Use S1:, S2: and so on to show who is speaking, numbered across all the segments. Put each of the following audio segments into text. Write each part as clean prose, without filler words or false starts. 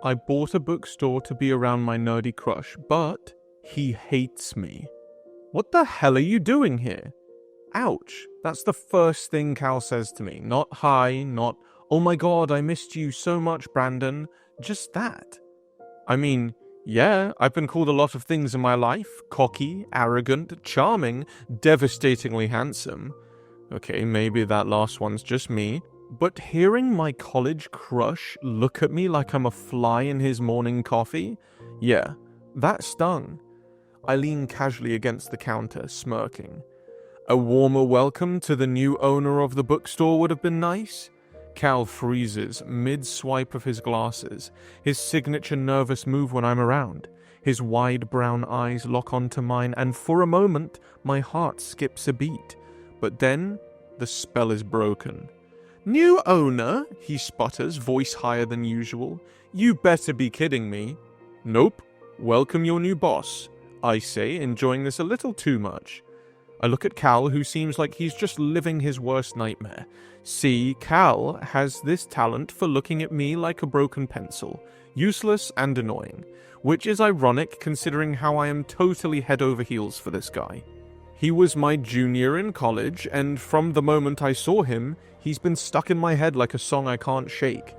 S1: I bought a bookstore to be around my nerdy crush, but he hates me. What the hell are you doing here? Ouch. That's the first thing Cal says to me. Not hi, not, oh my god, I missed you so much, Brandon. Just that. I mean, yeah, I've been called a lot of things in my life. Cocky, arrogant, charming, devastatingly handsome. Okay, maybe that last one's just me. But hearing my college crush look at me like I'm a fly in his morning coffee? Yeah, that stung. I lean casually against the counter, smirking. A warmer welcome to the new owner of the bookstore would have been nice. Cal freezes mid-swipe of his glasses, his signature nervous move when I'm around. His wide brown eyes lock onto mine, and for a moment, my heart skips a beat. But then, the spell is broken. New owner? He sputters, voice higher than usual. You better be kidding me. Nope. Welcome your new boss, I say, enjoying this a little too much. I look at Cal, who seems like he's just living his worst nightmare. See, Cal has this talent for looking at me like a broken pencil, useless and annoying, which is ironic considering how I am totally head over heels for this guy. He was my junior in college, and from the moment I saw him, he's been stuck in my head like a song I can't shake.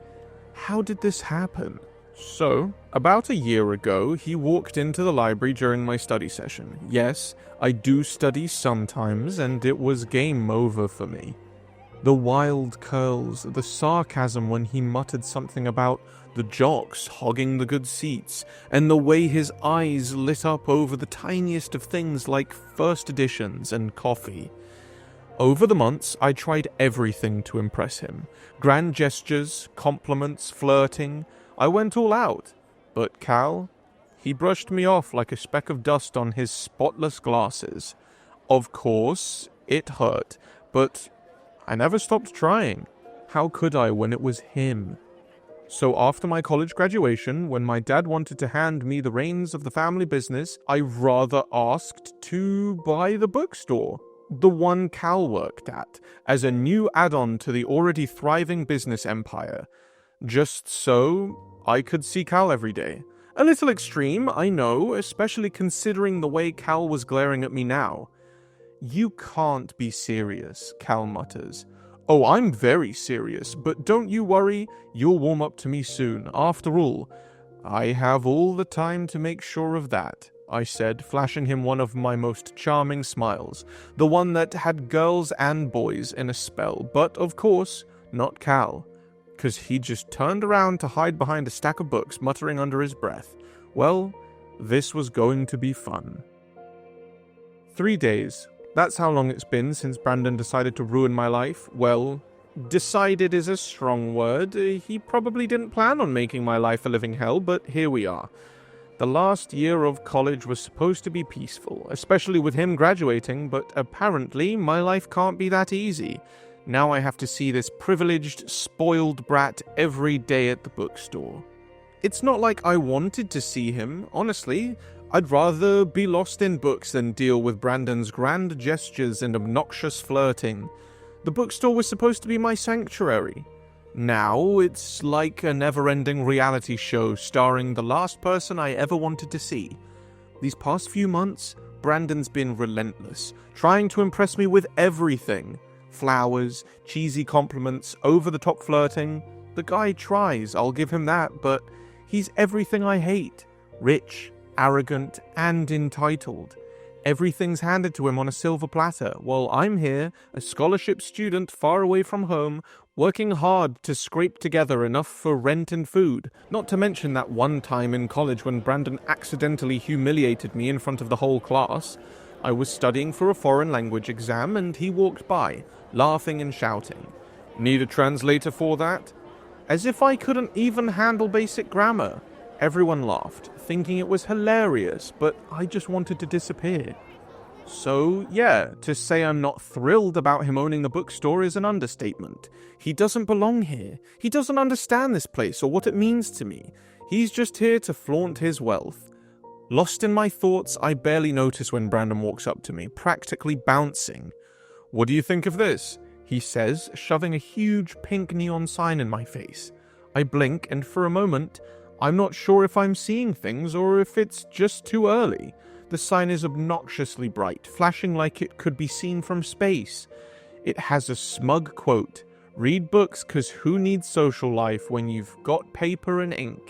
S1: How did this happen? So, about a year ago, he walked into the library during my study session. Yes, I do study sometimes, and it was game over for me. The wild curls, the sarcasm when he muttered something about the jocks hogging the good seats, and the way his eyes lit up over the tiniest of things like first editions and coffee. Over the months, I tried everything to impress him. Grand gestures, compliments, flirting. I went all out. But Cal, he brushed me off like a speck of dust on his spotless glasses. Of course, it hurt, but I never stopped trying. How could I when it was him? So after my college graduation, when my dad wanted to hand me the reins of the family business, I rather asked to buy the bookstore, the one Cal worked at, as a new add-on to the already thriving business empire. Just so I could see Cal every day. A little extreme, I know, especially considering the way Cal was glaring at me now. You can't be serious, Cal mutters. Oh, I'm very serious, but don't you worry, you'll warm up to me soon. After all, I have all the time to make sure of that, I said, flashing him one of my most charming smiles, the one that had girls and boys in a spell, but of course, not Cal. 'Cause he just turned around to hide behind a stack of books, muttering under his breath. Well, this was going to be fun. 3 days. That's how long it's been since Brandon decided to ruin my life. Well, decided is a strong word. He probably didn't plan on making my life a living hell, but here we are. The last year of college was supposed to be peaceful, especially with him graduating, but apparently my life can't be that easy. Now I have to see this privileged, spoiled brat every day at the bookstore. It's not like I wanted to see him, honestly. I'd rather be lost in books than deal with Brandon's grand gestures and obnoxious flirting. The bookstore was supposed to be my sanctuary. Now it's like a never-ending reality show starring the last person I ever wanted to see. These past few months, Brandon's been relentless, trying to impress me with everything. Flowers, cheesy compliments, over-the-top flirting. The guy tries, I'll give him that, but he's everything I hate. Rich, arrogant, and entitled. Everything's handed to him on a silver platter, while I'm here, a scholarship student far away from home, working hard to scrape together enough for rent and food. Not to mention that one time in college when Brandon accidentally humiliated me in front of the whole class. I was studying for a foreign language exam and he walked by, laughing and shouting. Need a translator for that? As if I couldn't even handle basic grammar. Everyone laughed, thinking it was hilarious, but I just wanted to disappear. So, yeah, to say I'm not thrilled about him owning the bookstore is an understatement. He doesn't belong here. He doesn't understand this place or what it means to me. He's just here to flaunt his wealth. Lost in my thoughts, I barely notice when Brandon walks up to me, practically bouncing. What do you think of this? He says, shoving a huge pink neon sign in my face. I blink, and for a moment, I'm not sure if I'm seeing things or if it's just too early. The sign is obnoxiously bright, flashing like it could be seen from space. It has a smug quote, "Read books 'cause who needs social life when you've got paper and ink?"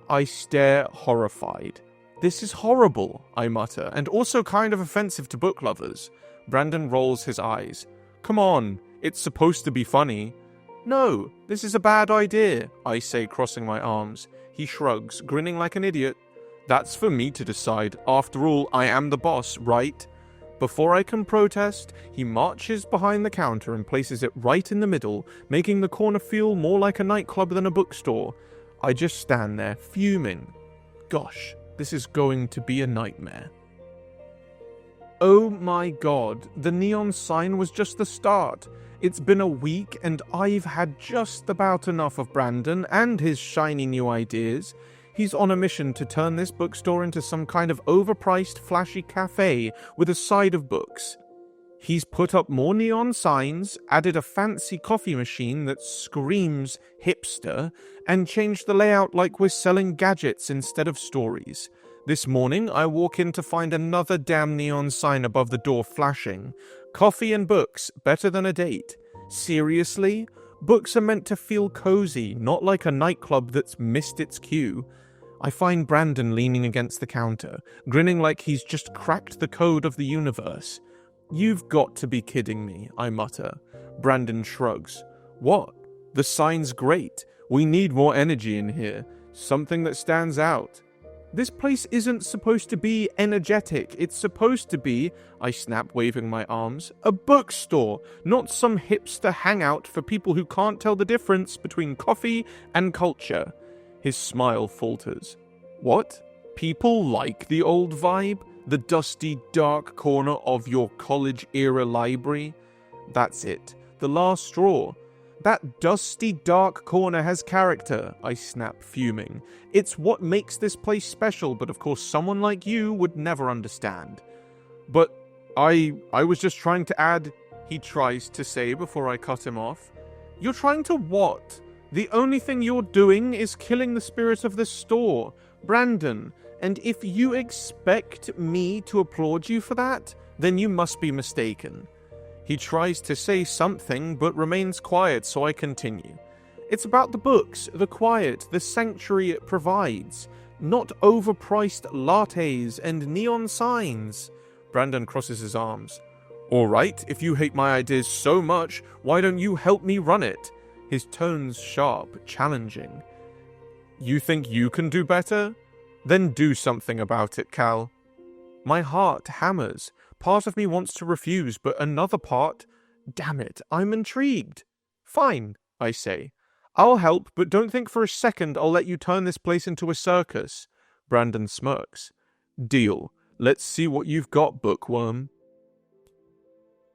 S1: I stare horrified. "This is horrible," I mutter, "and also kind of offensive to book lovers." Brandon rolls his eyes. "Come on, it's supposed to be funny." "No, this is a bad idea," I say, crossing my arms. He shrugs, grinning like an idiot. "That's for me to decide. After all, I am the boss, right?" Before I can protest, he marches behind the counter and places it right in the middle, making the corner feel more like a nightclub than a bookstore. I just stand there, fuming. Gosh, this is going to be a nightmare. Oh my god, the neon sign was just the start. It's been a week and I've had just about enough of Brandon and his shiny new ideas. He's on a mission to turn this bookstore into some kind of overpriced, flashy cafe with a side of books. He's put up more neon signs, added a fancy coffee machine that screams hipster, and changed the layout like we're selling gadgets instead of stories. This morning, I walk in to find another damn neon sign above the door flashing. Coffee and books, better than a date. Seriously? Books are meant to feel cozy, not like a nightclub that's missed its cue. I find Brandon leaning against the counter, grinning like he's just cracked the code of the universe. "You've got to be kidding me," I mutter. Brandon shrugs. "What? The sign's great. We need more energy in here. Something that stands out." "This place isn't supposed to be energetic. It's supposed to be," I snap, waving my arms, "a bookstore, not some hipster hangout for people who can't tell the difference between coffee and culture." His smile falters. "What? People like the old vibe? The dusty, dark corner of your college-era library?" That's it. The last straw. "That dusty, dark corner has character," I snap, fuming. "It's what makes this place special, but of course someone like you would never understand." "But I was just trying to add," he tries to say before I cut him off. "You're trying to what? The only thing you're doing is killing the spirit of this store, Brandon, and if you expect me to applaud you for that, then you must be mistaken." He tries to say something, but remains quiet, so I continue. "It's about the books, the quiet, the sanctuary it provides, not overpriced lattes and neon signs." Brandon crosses his arms. "All right, if you hate my ideas so much, why don't you help me run it?" His tone's sharp, challenging. "You think you can do better? Then do something about it, Cal." My heart hammers. Part of me wants to refuse, but another part... Damn it, I'm intrigued. "Fine," I say. "I'll help, but don't think for a second I'll let you turn this place into a circus." Brandon smirks. "Deal. Let's see what you've got, bookworm."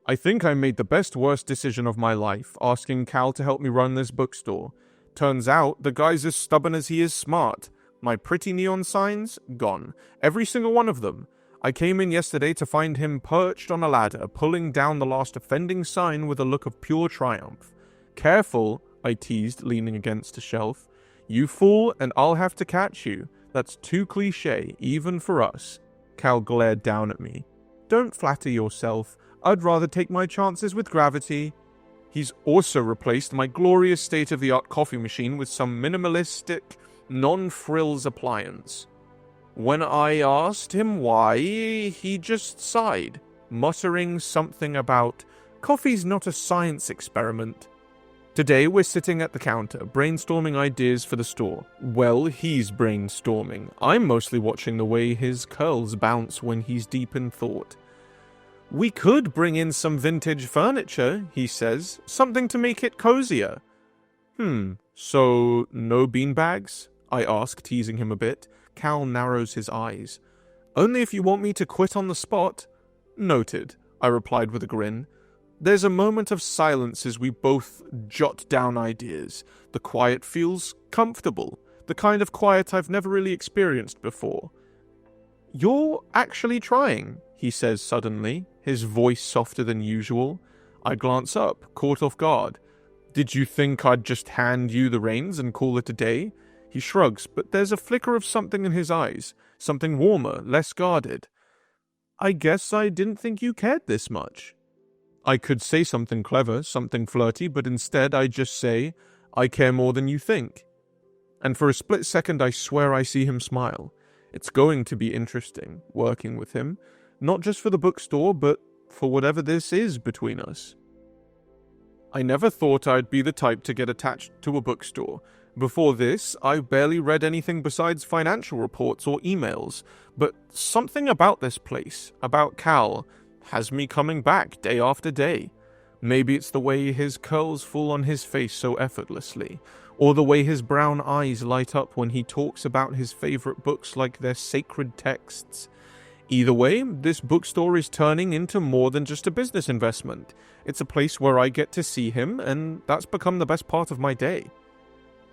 S1: I think I made the best-worst decision of my life, asking Cal to help me run this bookstore. Turns out, the guy's as stubborn as he is smart. My pretty neon signs? Gone. Every single one of them. I came in yesterday to find him perched on a ladder, pulling down the last offending sign with a look of pure triumph. "Careful," I teased, leaning against a shelf. "You fool, and I'll have to catch you. That's too cliché, even for us." Cal glared down at me. "Don't flatter yourself. I'd rather take my chances with gravity." He's also replaced my glorious state-of-the-art coffee machine with some minimalistic, non-frills appliance. When I asked him why, he just sighed, muttering something about, "Coffee's not a science experiment." Today we're sitting at the counter, brainstorming ideas for the store. Well, he's brainstorming. I'm mostly watching the way his curls bounce when he's deep in thought. "We could bring in some vintage furniture," he says, "something to make it cozier." So no beanbags? I ask, teasing him a bit. Cal narrows his eyes. "Only if you want me to quit on the spot." "Noted," I replied with a grin. There's a moment of silence as we both jot down ideas. The quiet feels comfortable, the kind of quiet I've never really experienced before. "You're actually trying," he says suddenly, his voice softer than usual. I glance up, caught off guard. "Did you think I'd just hand you the reins and call it a day?" He shrugs, but there's a flicker of something in his eyes, something warmer, less guarded. I guess I didn't think you cared this much. I could say something clever, something flirty, but instead I just say, I care more than you think. And for a split second I swear I see him smile. It's going to be interesting, working with him, not just for the bookstore, but for whatever this is between us. I never thought I'd be the type to get attached to a bookstore. Before this, I barely read anything besides financial reports or emails, but something about this place, about Cal, has me coming back day after day. Maybe it's the way his curls fall on his face so effortlessly, or the way his brown eyes light up when he talks about his favorite books like they're sacred texts. Either way, this bookstore is turning into more than just a business investment. It's a place where I get to see him, and that's become the best part of my day.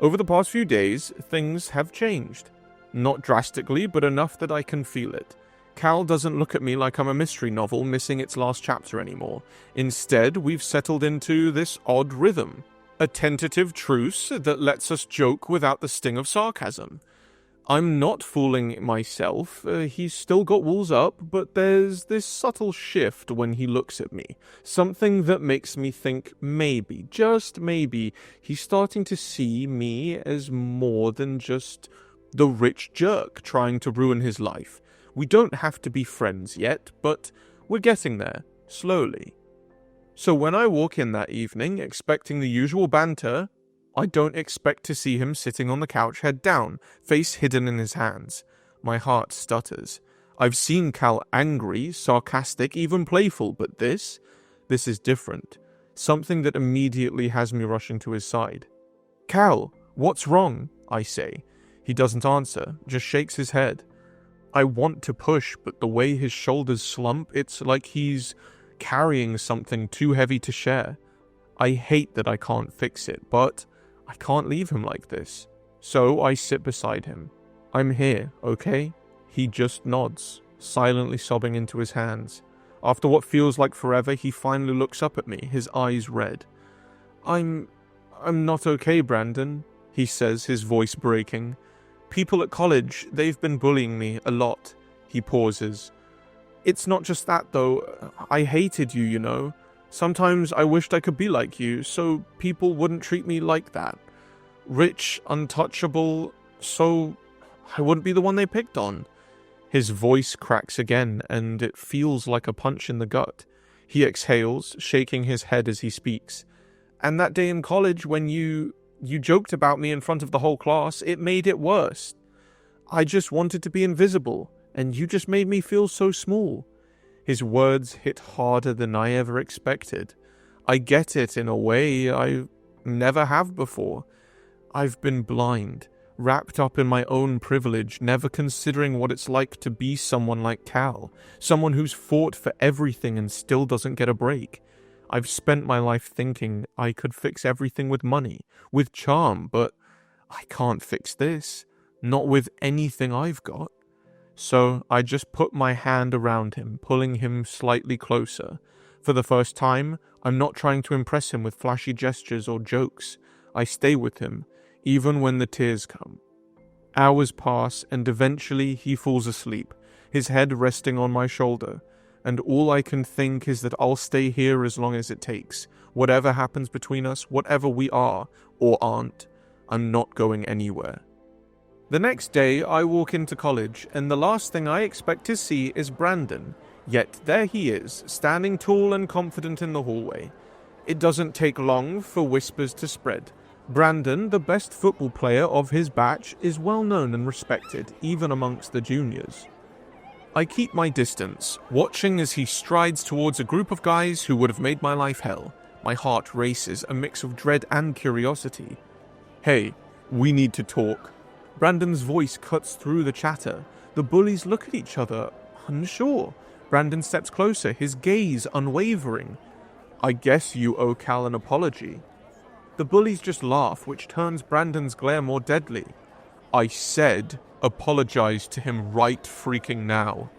S1: Over the past few days, things have changed. Not drastically, but enough that I can feel it. Cal doesn't look at me like I'm a mystery novel missing its last chapter anymore. Instead, we've settled into this odd rhythm. A tentative truce that lets us joke without the sting of sarcasm. I'm not fooling myself, he's still got walls up, but there's this subtle shift when he looks at me. Something that makes me think maybe, just maybe, he's starting to see me as more than just the rich jerk trying to ruin his life. We don't have to be friends yet, but we're getting there, slowly. So when I walk in that evening, expecting the usual banter, I don't expect to see him sitting on the couch head down, face hidden in his hands. My heart stutters. I've seen Cal angry, sarcastic, even playful, but this is different. Something that immediately has me rushing to his side. Cal, what's wrong? I say. He doesn't answer, just shakes his head. I want to push, but the way his shoulders slump, it's like he's carrying something too heavy to share. I hate that I can't fix it, but I can't leave him like this. So I sit beside him. I'm here, okay? He just nods, silently sobbing into his hands. After what feels like forever, he finally looks up at me, his eyes red. I'm not okay, Brandon, he says, his voice breaking. People at college, they've been bullying me a lot. He pauses. It's not just that, though. I hated you, you know. Sometimes I wished I could be like you, so people wouldn't treat me like that. Rich, untouchable, so I wouldn't be the one they picked on. His voice cracks again, and it feels like a punch in the gut. He exhales, shaking his head as he speaks. And that day in college when you joked about me in front of the whole class, it made it worse. I just wanted to be invisible, and you just made me feel so small. His words hit harder than I ever expected. I get it in a way I never have before. I've been blind, wrapped up in my own privilege, never considering what it's like to be someone like Cal, someone who's fought for everything and still doesn't get a break. I've spent my life thinking I could fix everything with money, with charm, but I can't fix this, not with anything I've got. So I just put my hand around him, pulling him slightly closer. For the first time, I'm not trying to impress him with flashy gestures or jokes. I stay with him, even when the tears come. Hours pass, and eventually he falls asleep, his head resting on my shoulder. And all I can think is that I'll stay here as long as it takes. Whatever happens between us, whatever we are or aren't, I'm not going anywhere. The next day, I walk into college, and the last thing I expect to see is Brandon. Yet there he is, standing tall and confident in the hallway. It doesn't take long for whispers to spread. Brandon, the best football player of his batch, is well known and respected, even amongst the juniors. I keep my distance, watching as he strides towards a group of guys who would have made my life hell. My heart races, a mix of dread and curiosity. Hey, we need to talk. Brandon's voice cuts through the chatter. The bullies look at each other, unsure. Brandon steps closer, his gaze unwavering. I guess you owe Cal an apology. The bullies just laugh, which turns Brandon's glare more deadly. I said apologize to him right freaking now.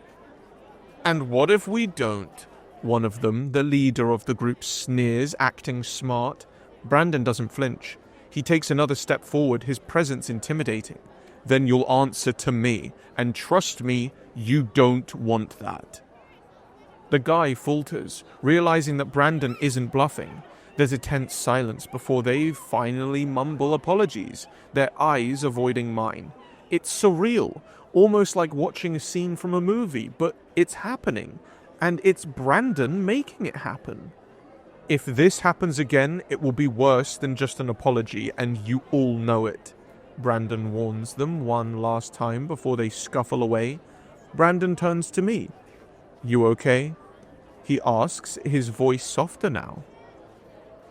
S1: And what if we don't? One of them, the leader of the group, sneers, acting smart. Brandon doesn't flinch. He takes another step forward, his presence intimidating. Then you'll answer to me, and trust me, you don't want that. The guy falters, realizing that Brandon isn't bluffing. There's a tense silence before they finally mumble apologies, their eyes avoiding mine. It's surreal, almost like watching a scene from a movie, but it's happening, and it's Brandon making it happen. If this happens again, it will be worse than just an apology, and you all know it. Brandon warns them one last time before they scuffle away. Brandon turns to me. You okay? He asks, his voice softer now.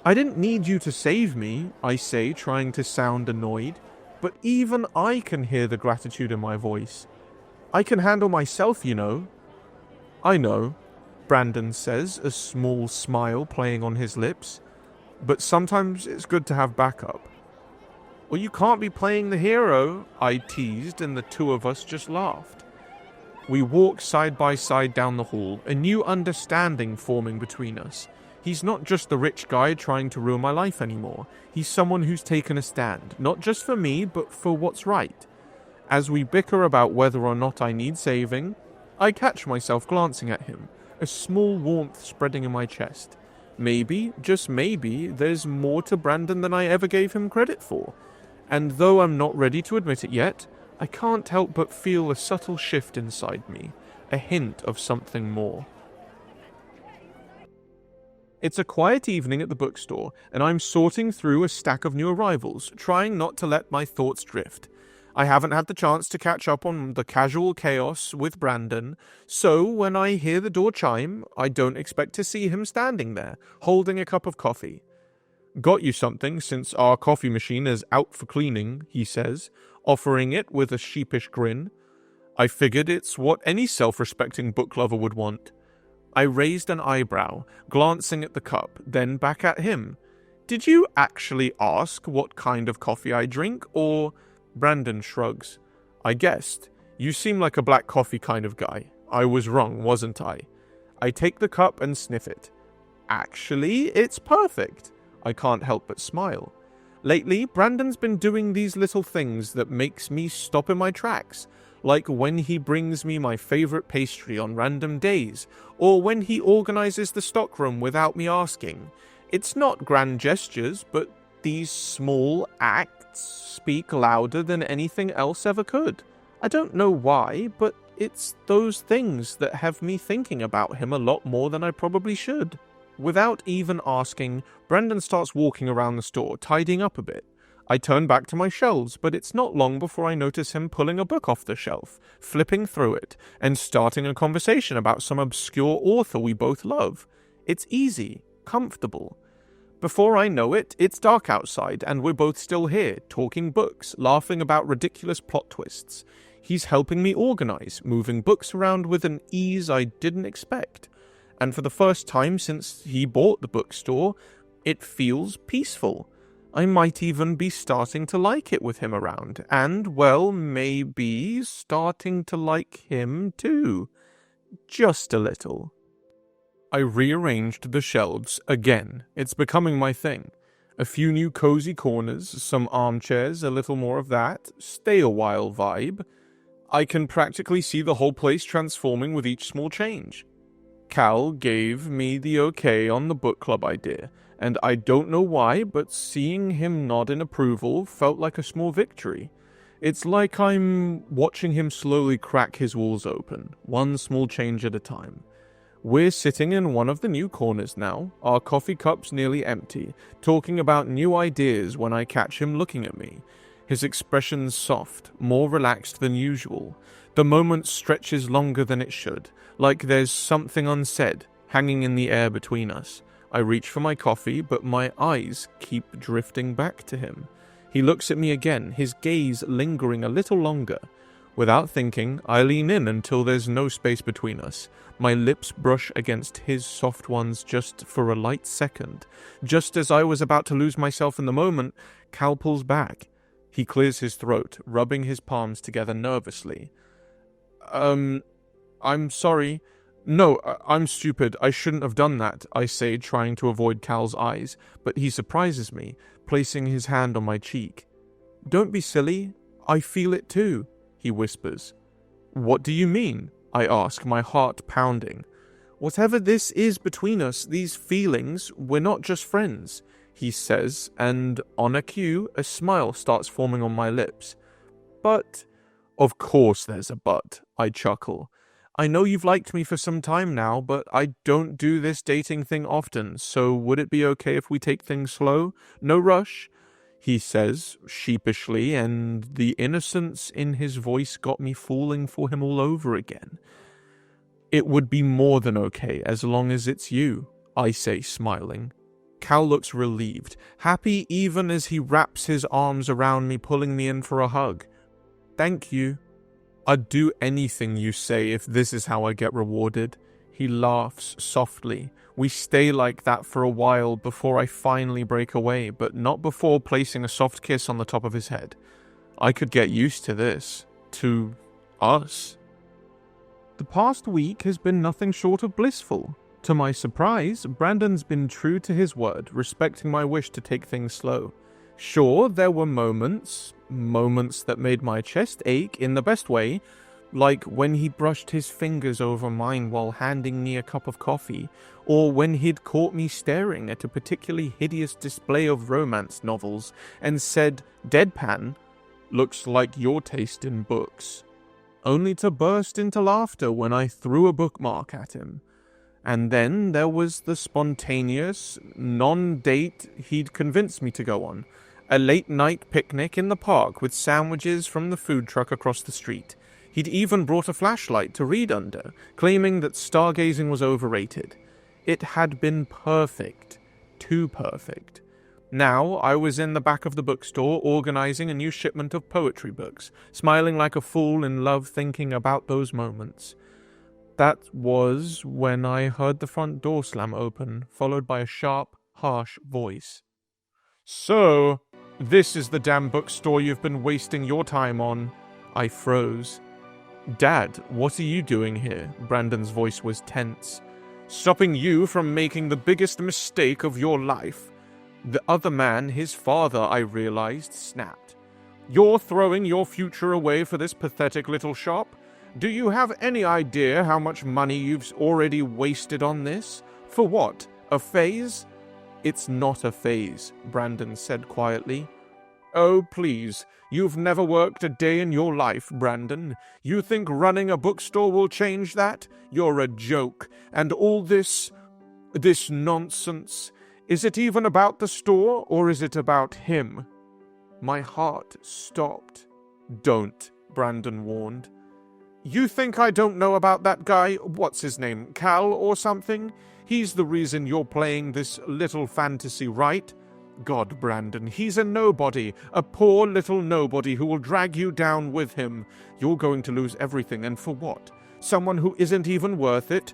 S1: I didn't need you to save me, I say, trying to sound annoyed, but even I can hear the gratitude in my voice. I can handle myself, you know. I know, Brandon says, a small smile playing on his lips, but sometimes it's good to have backup. Well, you can't be playing the hero, I teased, and the two of us just laughed. We walk side by side down the hall, a new understanding forming between us. He's not just the rich guy trying to ruin my life anymore. He's someone who's taken a stand, not just for me, but for what's right. As we bicker about whether or not I need saving, I catch myself glancing at him, a small warmth spreading in my chest. Maybe, just maybe, there's more to Brandon than I ever gave him credit for. And though I'm not ready to admit it yet, I can't help but feel a subtle shift inside me, a hint of something more. It's a quiet evening at the bookstore, and I'm sorting through a stack of new arrivals, trying not to let my thoughts drift. I haven't had the chance to catch up on the casual chaos with Brandon, so when I hear the door chime, I don't expect to see him standing there, holding a cup of coffee. Got you something since our coffee machine is out for cleaning, he says, offering it with a sheepish grin. I figured it's what any self-respecting book lover would want. I raised an eyebrow, glancing at the cup, then back at him. Did you actually ask what kind of coffee I drink, or... Brandon shrugs. I guessed. You seem like a black coffee kind of guy. I was wrong, wasn't I? I take the cup and sniff it. Actually, it's perfect. I can't help but smile. Lately, Brandon's been doing these little things that makes me stop in my tracks, like when he brings me my favorite pastry on random days, or when he organizes the stockroom without me asking. It's not grand gestures, but these small acts speak louder than anything else ever could. I don't know why, but it's those things that have me thinking about him a lot more than I probably should. Without even asking, Brandon starts walking around the store, tidying up a bit. I turn back to my shelves, but it's not long before I notice him pulling a book off the shelf, flipping through it, and starting a conversation about some obscure author we both love. It's easy, comfortable. Before I know it, it's dark outside, and we're both still here, talking books, laughing about ridiculous plot twists. He's helping me organize, moving books around with an ease I didn't expect. And for the first time since he bought the bookstore, it feels peaceful. I might even be starting to like it with him around, and, well, maybe starting to like him too. Just a little. I rearranged the shelves again. It's becoming my thing. A few new cozy corners, some armchairs, a little more of that, stay a while vibe. I can practically see the whole place transforming with each small change. Cal gave me the okay on the book club idea, and I don't know why, but seeing him nod in approval felt like a small victory. It's like I'm watching him slowly crack his walls open, one small change at a time. We're sitting in one of the new corners now, our coffee cups nearly empty, talking about new ideas when I catch him looking at me. His expression's soft, more relaxed than usual. The moment stretches longer than it should, like there's something unsaid, hanging in the air between us. I reach for my coffee, but my eyes keep drifting back to him. He looks at me again, his gaze lingering a little longer. Without thinking, I lean in until there's no space between us. My lips brush against his soft ones just for a light second. Just as I was about to lose myself in the moment, Cal pulls back. He clears his throat, rubbing his palms together nervously. I'm sorry. No, I'm stupid. I shouldn't have done that, I say, trying to avoid Cal's eyes, but he surprises me, placing his hand on my cheek. Don't be silly. I feel it too, he whispers. What do you mean? I ask, my heart pounding. Whatever this is between us, these feelings, we're not just friends, he says, and on a cue, a smile starts forming on my lips. But, of course there's a but, I chuckle. I know you've liked me for some time now, but I don't do this dating thing often, so would it be okay if we take things slow? No rush? He says, sheepishly, and the innocence in his voice got me falling for him all over again. It would be more than okay, as long as it's you, I say, smiling. Cal looks relieved, happy even as he wraps his arms around me, pulling me in for a hug. Thank you. I'd do anything you say if this is how I get rewarded. He laughs softly. We stay like that for a while before I finally break away, but not before placing a soft kiss on the top of his head. I could get used to this. To us. The past week has been nothing short of blissful. To my surprise, Brandon's been true to his word, respecting my wish to take things slow. Sure, there were moments that made my chest ache in the best way, like when he brushed his fingers over mine while handing me a cup of coffee, or when he'd caught me staring at a particularly hideous display of romance novels and said, deadpan, looks like your taste in books, only to burst into laughter when I threw a bookmark at him. And then there was the spontaneous, non-date he'd convinced me to go on. A late-night picnic in the park with sandwiches from the food truck across the street. He'd even brought a flashlight to read under, claiming that stargazing was overrated. It had been perfect. Too perfect. Now I was in the back of the bookstore organizing a new shipment of poetry books, smiling like a fool in love thinking about those moments. That was when I heard the front door slam open, followed by a sharp, harsh voice. So, this is the damn bookstore you've been wasting your time on. I froze. Dad, what are you doing here? Brandon's voice was tense. Stopping you from making the biggest mistake of your life. The other man, his father, I realized, snapped. You're throwing your future away for this pathetic little shop? Do you have any idea how much money you've already wasted on this? For what? A phase? It's not a phase, Brandon said quietly. Oh, please. You've never worked a day in your life, Brandon. You think running a bookstore will change that? You're a joke. And all this nonsense. Is it even about the store, or is it about him? My heart stopped. Don't, Brandon warned. You think I don't know about that guy? What's his name? Cal or something? He's the reason you're playing this little fantasy, right? God, Brandon, he's a nobody, a poor little nobody who will drag you down with him. You're going to lose everything, and for what? Someone who isn't even worth it?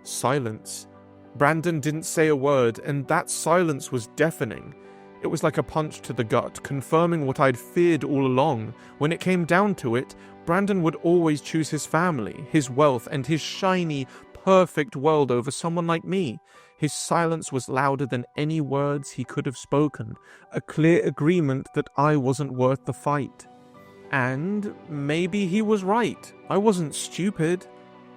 S1: Silence. Brandon didn't say a word, and that silence was deafening. It was like a punch to the gut, confirming what I'd feared all along. When it came down to it, Brandon would always choose his family, his wealth, and his shiny, perfect world over someone like me. His silence was louder than any words he could have spoken, a clear agreement that I wasn't worth the fight. And maybe he was right. I wasn't stupid.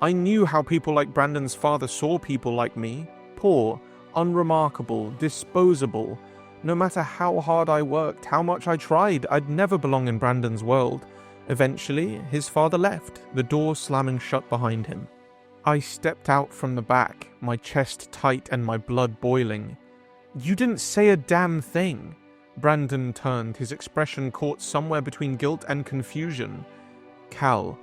S1: I knew how people like Brandon's father saw people like me. Poor, unremarkable, disposable. No matter how hard I worked, how much I tried, I'd never belong in Brandon's world. Eventually, his father left, the door slamming shut behind him. I stepped out from the back, my chest tight and my blood boiling. You didn't say a damn thing. Brandon turned, his expression caught somewhere between guilt and confusion. Cal,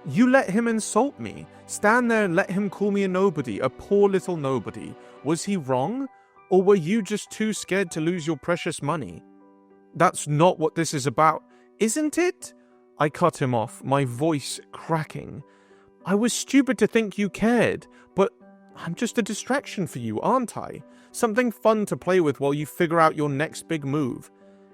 S1: You let him insult me. Stand there and let him call me a nobody, a poor little nobody. Was he wrong? Or were you just too scared to lose your precious money? That's not what this is about, isn't it? I cut him off, my voice cracking. I was stupid to think you cared, but I'm just a distraction for you, aren't I? Something fun to play with while you figure out your next big move.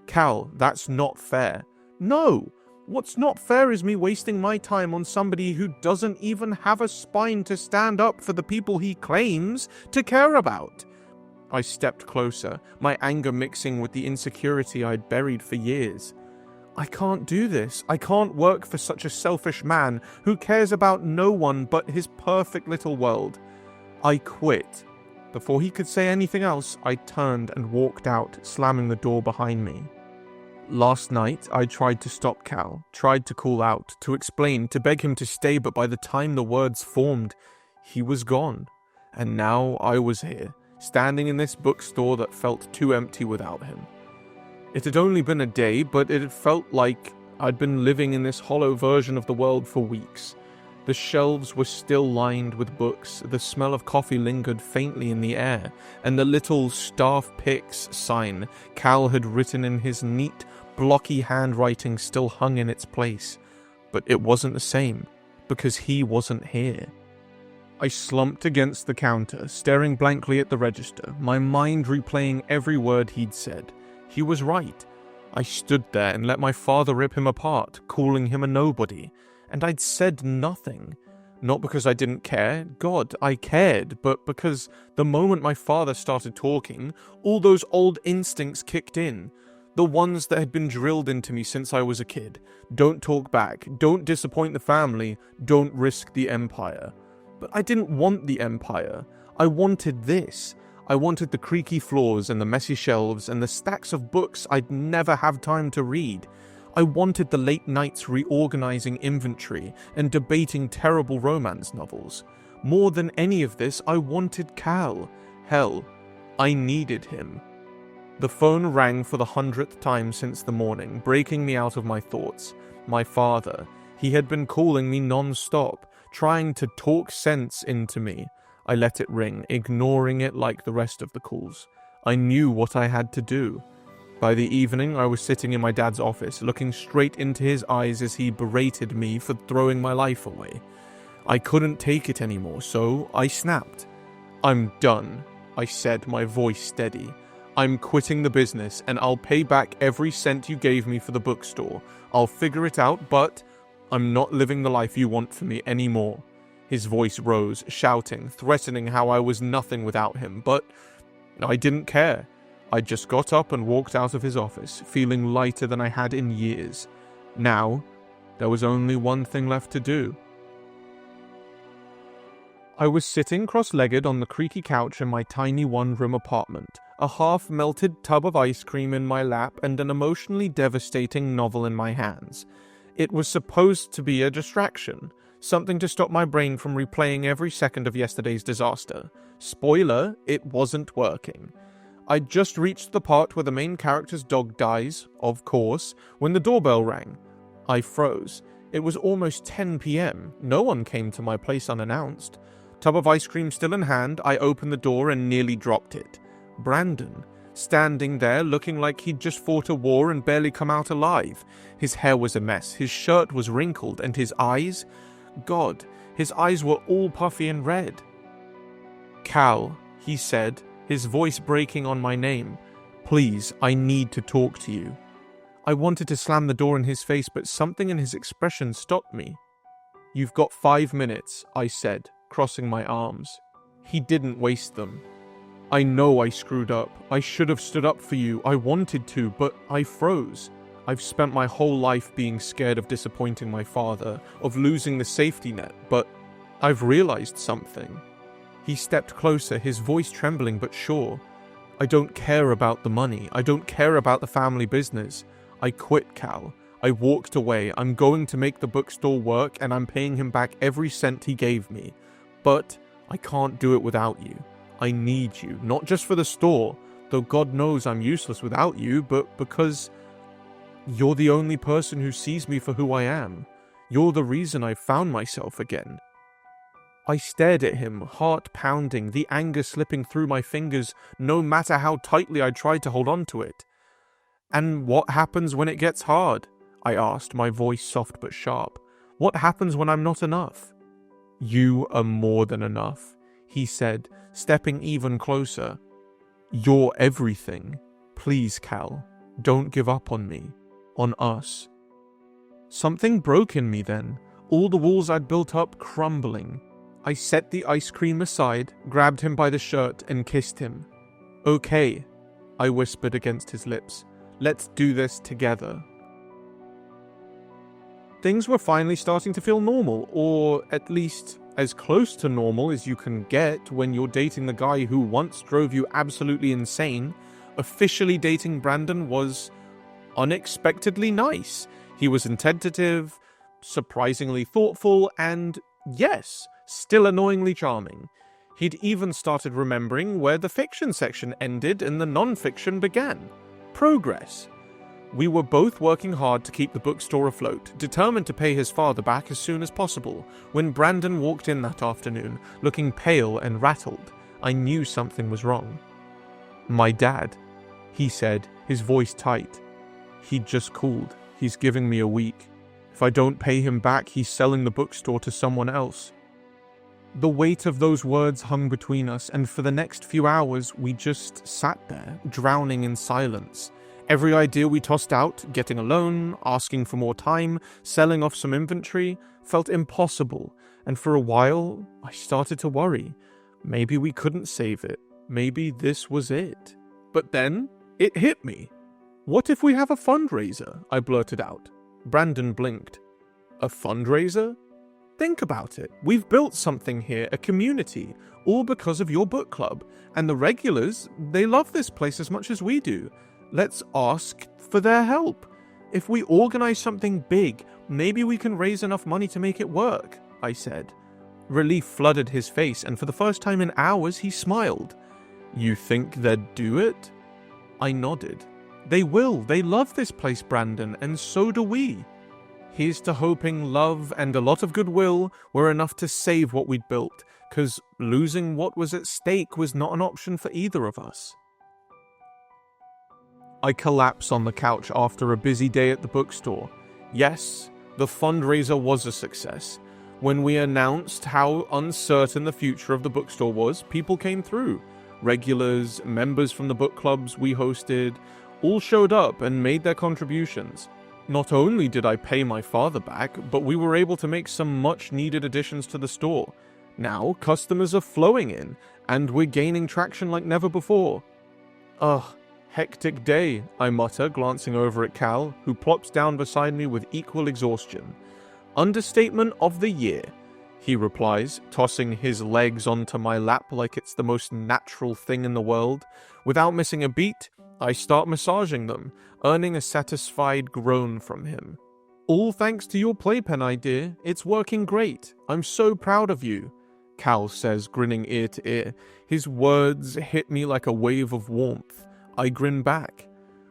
S1: Cal, that's not fair. No, What's not fair is me wasting my time on somebody who doesn't even have a spine to stand up for the people he claims to care about. I stepped closer, my anger mixing with the insecurity I'd buried for years. I can't do this. I can't work for such a selfish man who cares about no one but his perfect little world. I quit. Before he could say anything else, I turned and walked out, slamming the door behind me. Last night, I tried to stop Cal, tried to call out, to explain, to beg him to stay, but by the time the words formed, he was gone. And now I was here, standing in this bookstore that felt too empty without him. It had only been a day, but it had felt like I'd been living in this hollow version of the world for weeks. The shelves were still lined with books, the smell of coffee lingered faintly in the air, and the little Staff Picks sign Cal had written in his neat, blocky handwriting still hung in its place. But it wasn't the same, because he wasn't here. I slumped against the counter, staring blankly at the register, my mind replaying every word he'd said. He was right. I stood there and let my father rip him apart, calling him a nobody. And I'd said nothing. Not because I didn't care. God, I cared. But because the moment my father started talking, all those old instincts kicked in. The ones that had been drilled into me since I was a kid. Don't talk back. Don't disappoint the family. Don't risk the empire. But I didn't want the empire. I wanted this. I wanted the creaky floors and the messy shelves and the stacks of books I'd never have time to read. I wanted the late nights reorganizing inventory and debating terrible romance novels. More than any of this, I wanted Cal. Hell, I needed him. The phone rang for the 100th time since the morning, breaking me out of my thoughts. My father. He had been calling me non-stop, trying to talk sense into me. I let it ring, ignoring it like the rest of the calls. I knew what I had to do. By the evening, I was sitting in my dad's office, looking straight into his eyes as he berated me for throwing my life away. I couldn't take it anymore, so I snapped. "I'm done," I said, my voice steady. "I'm quitting the business, and I'll pay back every cent you gave me for the bookstore. I'll figure it out, but I'm not living the life you want for me anymore." His voice rose, shouting, threatening how I was nothing without him, but I didn't care. I just got up and walked out of his office, feeling lighter than I had in years. Now, there was only one thing left to do. I was sitting cross-legged on the creaky couch in my tiny one-room apartment, a half-melted tub of ice cream in my lap and an emotionally devastating novel in my hands. It was supposed to be a distraction, something to stop my brain from replaying every second of yesterday's disaster. Spoiler, it wasn't working. I'd just reached the part where the main character's dog dies, of course, when the doorbell rang. I froze. It was almost 10 p.m. No one came to my place unannounced. Tub of ice cream still in hand, I opened the door and nearly dropped it. Brandon, standing there looking like he'd just fought a war and barely come out alive. His hair was a mess, his shirt was wrinkled, and his eyes? God, his eyes were all puffy and red. "Cal," he said, his voice breaking on my name. "Please, I need to talk to you." I wanted to slam the door in his face, but something in his expression stopped me. "You've got 5 minutes, I said, crossing my arms. He didn't waste them. "I know I screwed up. I should have stood up for you. I wanted to, but I froze. I've spent my whole life being scared of disappointing my father, of losing the safety net, but I've realized something." He stepped closer, his voice trembling but sure. "I don't care about the money. I don't care about the family business. I quit, Cal. I walked away. I'm going to make the bookstore work, and I'm paying him back every cent he gave me. But I can't do it without you. I need you, not just for the store, though God knows I'm useless without you, but because you're the only person who sees me for who I am. You're the reason I found myself again." I stared at him, heart pounding, the anger slipping through my fingers, no matter how tightly I tried to hold on to it. "And what happens when it gets hard?" I asked, my voice soft but sharp. "What happens when I'm not enough?" "You are more than enough," he said, stepping even closer. "You're everything. Please, Cal, don't give up on me, on us." Something broke in me then, all the walls I'd built up crumbling. I set the ice cream aside, grabbed him by the shirt, and kissed him. "Okay," I whispered against his lips. "Let's do this together." Things were finally starting to feel normal, or at least as close to normal as you can get when you're dating the guy who once drove you absolutely insane. Officially dating Brandon was unexpectedly nice. He was attentive, surprisingly thoughtful, and yes, still annoyingly charming. He'd even started remembering where the fiction section ended and the non-fiction began. Progress. We were both working hard to keep the bookstore afloat, determined to pay his father back as soon as possible. When Brandon walked in that afternoon, looking pale and rattled, I knew something was wrong. "My dad," he said, his voice tight. "He'd just called. He's giving me a week. If I don't pay him back, he's selling the bookstore to someone else." The weight of those words hung between us, and for the next few hours, we just sat there, drowning in silence. Every idea we tossed out, getting a loan, asking for more time, selling off some inventory, felt impossible, and for a while, I started to worry. Maybe we couldn't save it. Maybe this was it. But then, it hit me. "What if we have a fundraiser?" I blurted out. Brandon blinked. "A fundraiser? Think about it. We've built something here, a community, all because of your book club. And the regulars, they love this place as much as we do. Let's ask for their help. If we organize something big, maybe we can raise enough money to make it work," I said. Relief flooded his face, and for the first time in hours, he smiled. "You think they'd do it?" I nodded. "They will. They love this place, Brandon, and so do we." Here's to hoping love and a lot of goodwill were enough to save what we'd built, 'cause losing what was at stake was not an option for either of us. I collapse on the couch after a busy day at the bookstore. Yes, the fundraiser was a success. When we announced how uncertain the future of the bookstore was, people came through. Regulars, members from the book clubs we hosted, all showed up and made their contributions. Not only did I pay my father back, but we were able to make some much-needed additions to the store. Now, customers are flowing in, and we're gaining traction like never before. Ugh, hectic day, I mutter, glancing over at Cal, who plops down beside me with equal exhaustion. Understatement of the year, he replies, tossing his legs onto my lap like it's the most natural thing in the world. Without missing a beat, I start massaging them, earning a satisfied groan from him. "All thanks to your playpen idea. It's working great. I'm so proud of you," Cal says, grinning ear to ear. His words hit me like a wave of warmth. I grin back.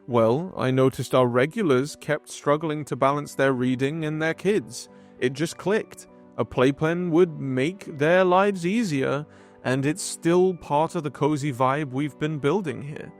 S1: "Well, I noticed our regulars kept struggling to balance their reading and their kids. It just clicked. A playpen would make their lives easier, and it's still part of the cozy vibe we've been building here."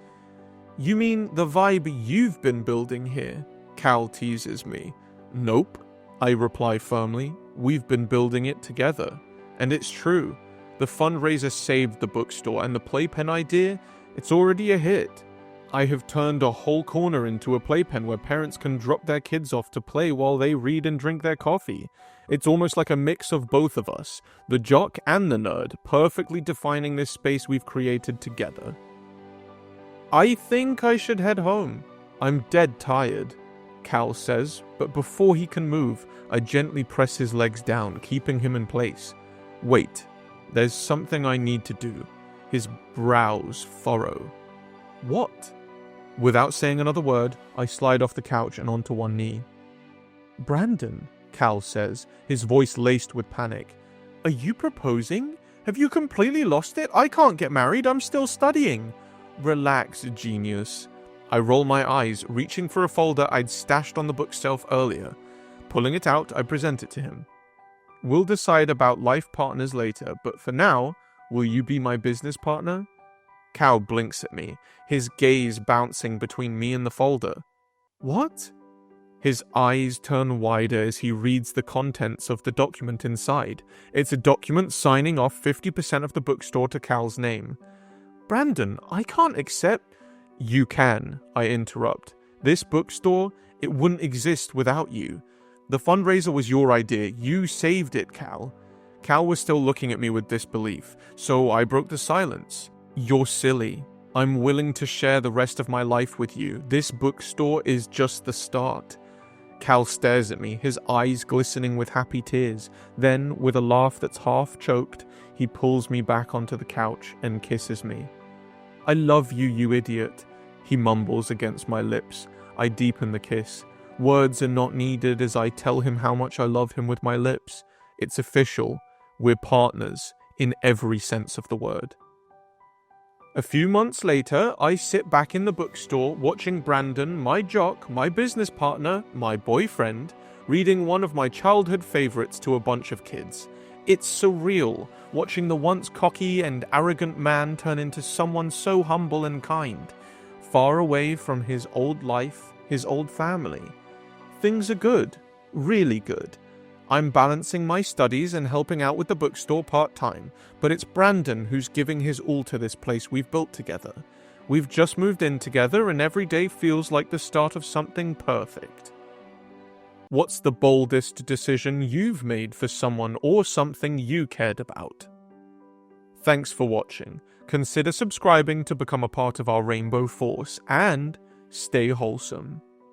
S1: "You mean the vibe you've been building here?" Cal teases me. "Nope," I reply firmly. "We've been building it together. And it's true. The fundraiser saved the bookstore, and the playpen idea, it's already a hit. I have turned a whole corner into a playpen where parents can drop their kids off to play while they read and drink their coffee. It's almost like a mix of both of us, the jock and the nerd, perfectly defining this space we've created together." "I think I should head home. I'm dead tired," Cal says, but before he can move, I gently press his legs down, keeping him in place. "Wait, there's something I need to do." His brows furrow. "What?" Without saying another word, I slide off the couch and onto one knee. "Brandon," Cal says, his voice laced with panic. "Are you proposing? Have you completely lost it? I can't get married, I'm still studying." "Relax, genius." I roll my eyes, reaching for a folder I'd stashed on the bookshelf earlier. Pulling it out, I present it to him. "We'll decide about life partners later, but for now, will you be my business partner?" Cal blinks at me, his gaze bouncing between me and the folder. "What?" His eyes turn wider as he reads the contents of the document inside. It's a document signing off 50% of the bookstore to Cal's name. "Brandon, I can't accept—" "You can," I interrupt. "This bookstore, it wouldn't exist without you. The fundraiser was your idea. You saved it, Cal. Cal was still looking at me with disbelief, so I broke the silence. You're silly. I'm willing to share the rest of my life with you. This bookstore is just the start. Cal stares at me, his eyes glistening with happy tears. Then, with a laugh that's half choked, he pulls me back onto the couch and kisses me. I love you, you idiot, he mumbles against my lips. I deepen the kiss. Words are not needed as I tell him how much I love him with my lips. It's official. We're partners, in every sense of the word. A few months later, I sit back in the bookstore watching Brandon, my jock, my business partner, my boyfriend, reading one of my childhood favorites to a bunch of kids. It's surreal, watching the once cocky and arrogant man turn into someone so humble and kind, far away from his old life, his old family. Things are good, really good. I'm balancing my studies and helping out with the bookstore part-time, but it's Brandon who's giving his all to this place we've built together. We've just moved in together and every day feels like the start of something perfect. What's the boldest decision you've made for someone or something you cared about? Thanks for watching. Consider subscribing to become a part of our Rainbow Force and stay wholesome.